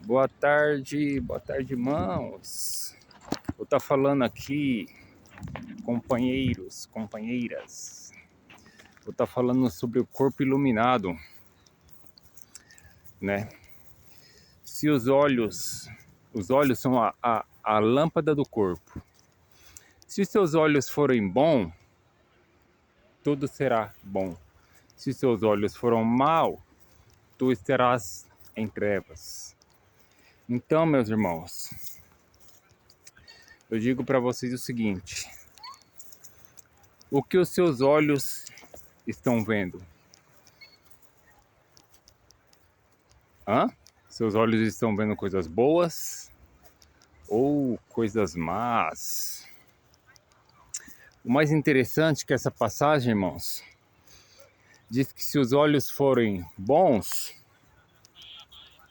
boa tarde, irmãos. Eu estou falando aqui, companheiros, companheiras. Eu estou falando sobre o corpo iluminado, né? Se os olhos são a lâmpada do corpo. Se seus olhos forem bons, tudo será bom. Se seus olhos forem mal, tu estarás em trevas. Então, meus irmãos, eu digo para vocês o seguinte: o que os seus olhos estão vendo? Seus olhos estão vendo coisas boas ou coisas más? O mais interessante é que essa passagem, irmãos, diz que se os olhos forem bons,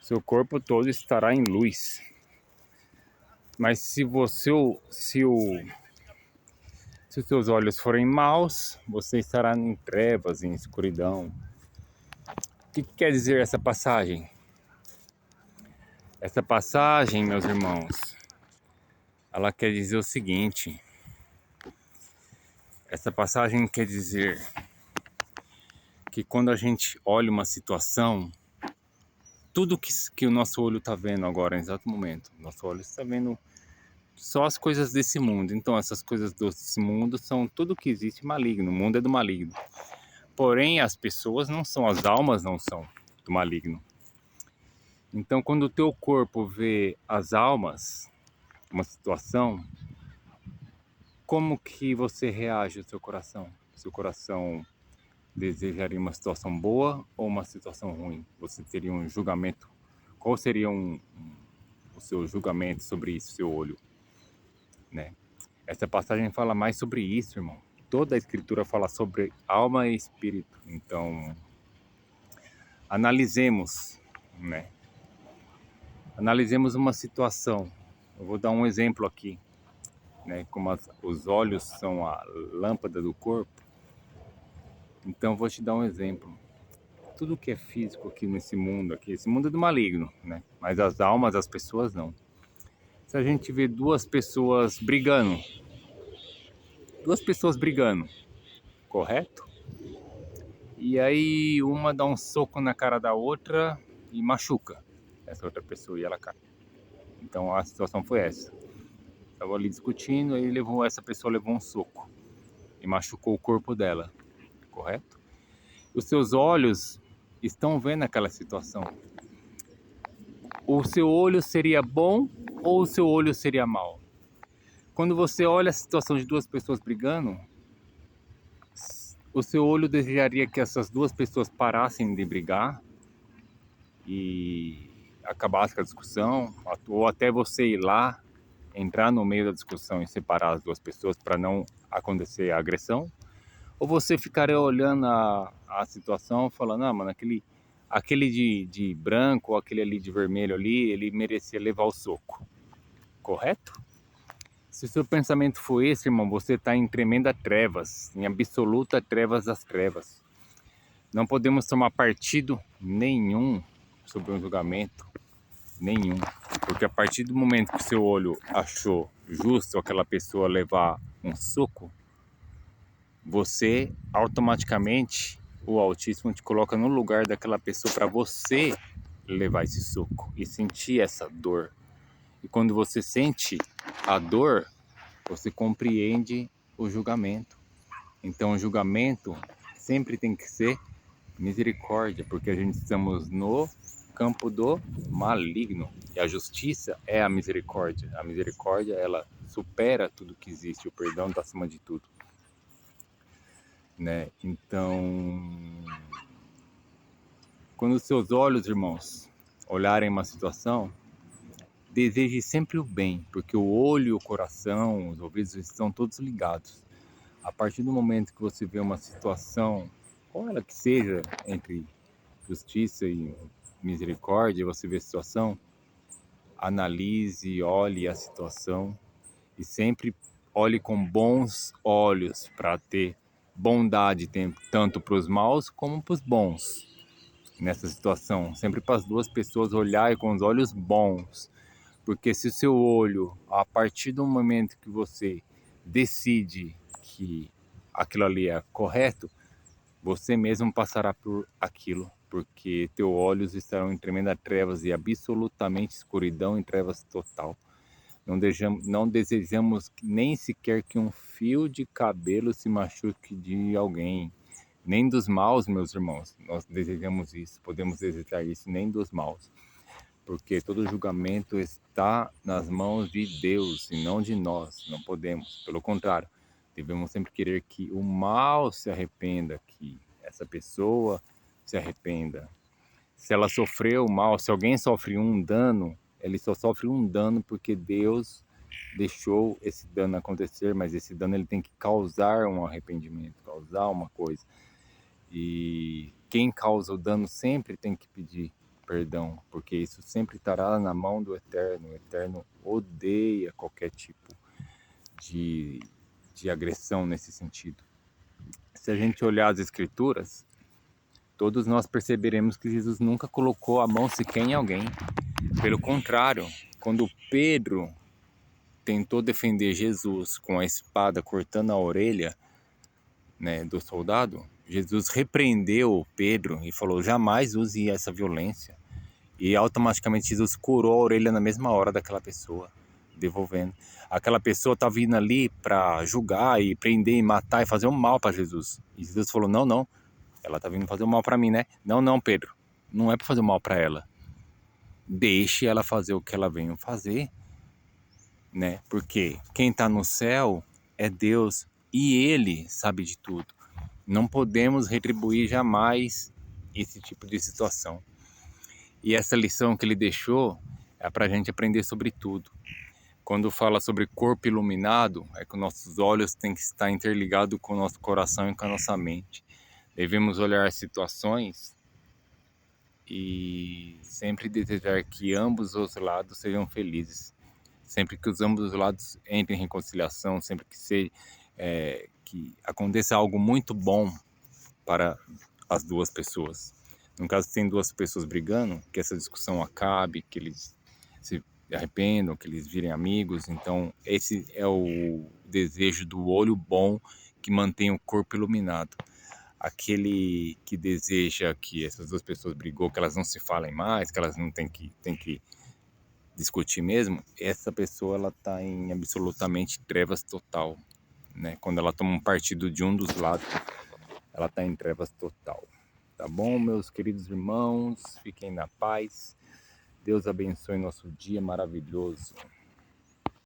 seu corpo todo estará em luz. Mas se os seus olhos forem maus, você estará em trevas, em escuridão. O que quer dizer essa passagem? Essa passagem, meus irmãos, ela quer dizer o seguinte. Essa passagem quer dizer que quando a gente olha uma situação, tudo que o nosso olho está vendo agora, no exato momento, nosso olho está vendo só as coisas desse mundo. Então essas coisas desse mundo são tudo que existe maligno, o mundo é do maligno. Porém as pessoas não são, as almas não são do maligno. Então quando o teu corpo vê as almas, uma situação, como que você reage ao seu coração? Seu coração desejaria uma situação boa ou uma situação ruim? Você teria um julgamento? Qual seria o seu julgamento sobre isso, seu olho, né? Essa passagem fala mais sobre isso, irmão. Toda a escritura fala sobre alma e espírito. Então, analisemos, né? Analisemos uma situação. Eu vou dar um exemplo aqui, né? Como os olhos são a lâmpada do corpo. Então, eu vou te dar um exemplo. Tudo que é físico aqui nesse mundo, esse mundo é do maligno, né? Mas as almas, as pessoas não. Se a gente vê duas pessoas brigando, correto? E aí uma dá um soco na cara da outra e machuca essa outra pessoa e ela cai. Então a situação foi essa. Tava ali discutindo, aí essa pessoa levou um soco e machucou o corpo dela, correto? Os seus olhos estão vendo aquela situação. O seu olho seria bom ou o seu olho seria mau? Quando você olha a situação de duas pessoas brigando, o seu olho desejaria que essas duas pessoas parassem de brigar e acabasse com a discussão, ou até você ir lá, entrar no meio da discussão e separar as duas pessoas para não acontecer a agressão? Ou você ficaria olhando a situação falando, mano, aquele de branco ou aquele ali de vermelho ali, ele merecia levar o soco, correto? Se o seu pensamento for esse, irmão, você está em tremenda trevas, em absoluta trevas das trevas. Não podemos tomar partido nenhum sobre um julgamento, nenhum. Porque a partir do momento que seu olho achou justo aquela pessoa levar um soco, você automaticamente, o Altíssimo te coloca no lugar daquela pessoa para você levar esse soco e sentir essa dor. E quando você sente a dor, você compreende o julgamento. Então o julgamento sempre tem que ser misericórdia, porque a gente estamos no campo do maligno. E a justiça é a misericórdia. A misericórdia, ela supera tudo que existe. O perdão está acima de tudo, né? Então, quando os seus olhos, irmãos, olharem uma situação, deseje sempre o bem, porque o olho, o coração, os ouvidos estão todos ligados. A partir do momento que você vê uma situação, qual ela que seja, entre justiça e misericórdia, você vê a situação, analise, olhe a situação e sempre olhe com bons olhos para ter bondade tanto para os maus como para os bons. nessa situação, sempre para as duas pessoas olharem com os olhos bons, porque se o seu olho, a partir do momento que você decide que aquilo ali é correto, você mesmo passará por aquilo, porque teus olhos estarão em tremendas trevas e absolutamente escuridão em trevas total. Não desejamos nem sequer que um fio de cabelo se machuque de alguém, nem dos maus, meus irmãos. Nós desejamos isso, podemos desejar isso, nem dos maus, porque todo julgamento está nas mãos de Deus e não de nós. Não podemos, pelo contrário, devemos sempre querer que o mal se arrependa, que essa pessoa se arrependa. Se ela sofreu mal, se alguém sofre um dano, ele só sofre um dano porque Deus deixou esse dano acontecer, mas esse dano ele tem que causar um arrependimento, causar uma coisa. E quem causa o dano sempre tem que pedir perdão, porque isso sempre estará na mão do Eterno. O Eterno odeia qualquer tipo de agressão nesse sentido. Se a gente olhar as Escrituras, todos nós perceberemos que Jesus nunca colocou a mão sequer em alguém. Pelo contrário, quando Pedro tentou defender Jesus com a espada cortando a orelha, né, do soldado, Jesus repreendeu Pedro e falou: jamais use essa violência. E automaticamente Jesus curou a orelha na mesma hora daquela pessoa, devolvendo. Aquela pessoa estava vindo ali para julgar e prender e matar e fazer um mal para Jesus. E Jesus falou: não, não, ela está vindo fazer um mal para mim, né? Não, não, Pedro, não é para fazer um mal para ela. Deixe ela fazer o que ela veio fazer, né? Porque quem está no céu é Deus e Ele sabe de tudo. Não podemos retribuir jamais esse tipo de situação. E essa lição que ele deixou é para a gente aprender sobre tudo. Quando fala sobre corpo iluminado, é que nossos olhos têm que estar interligados com o nosso coração e com a nossa mente. Devemos olhar situações e sempre desejar que ambos os lados sejam felizes. Sempre que os ambos os lados entrem em reconciliação, sempre que aconteça algo muito bom para as duas pessoas. No caso, tem duas pessoas brigando, que essa discussão acabe, que eles se arrependam, que eles virem amigos. Então, esse é o desejo do olho bom que mantém o corpo iluminado. Aquele que deseja que essas duas pessoas brigou, que elas não se falem mais, que elas não têm que discutir mesmo, essa pessoa ela está em absolutamente trevas total, né? Quando ela toma um partido de um dos lados, ela está em trevas total. Tá bom, meus queridos irmãos? Fiquem na paz. Deus abençoe nosso dia maravilhoso.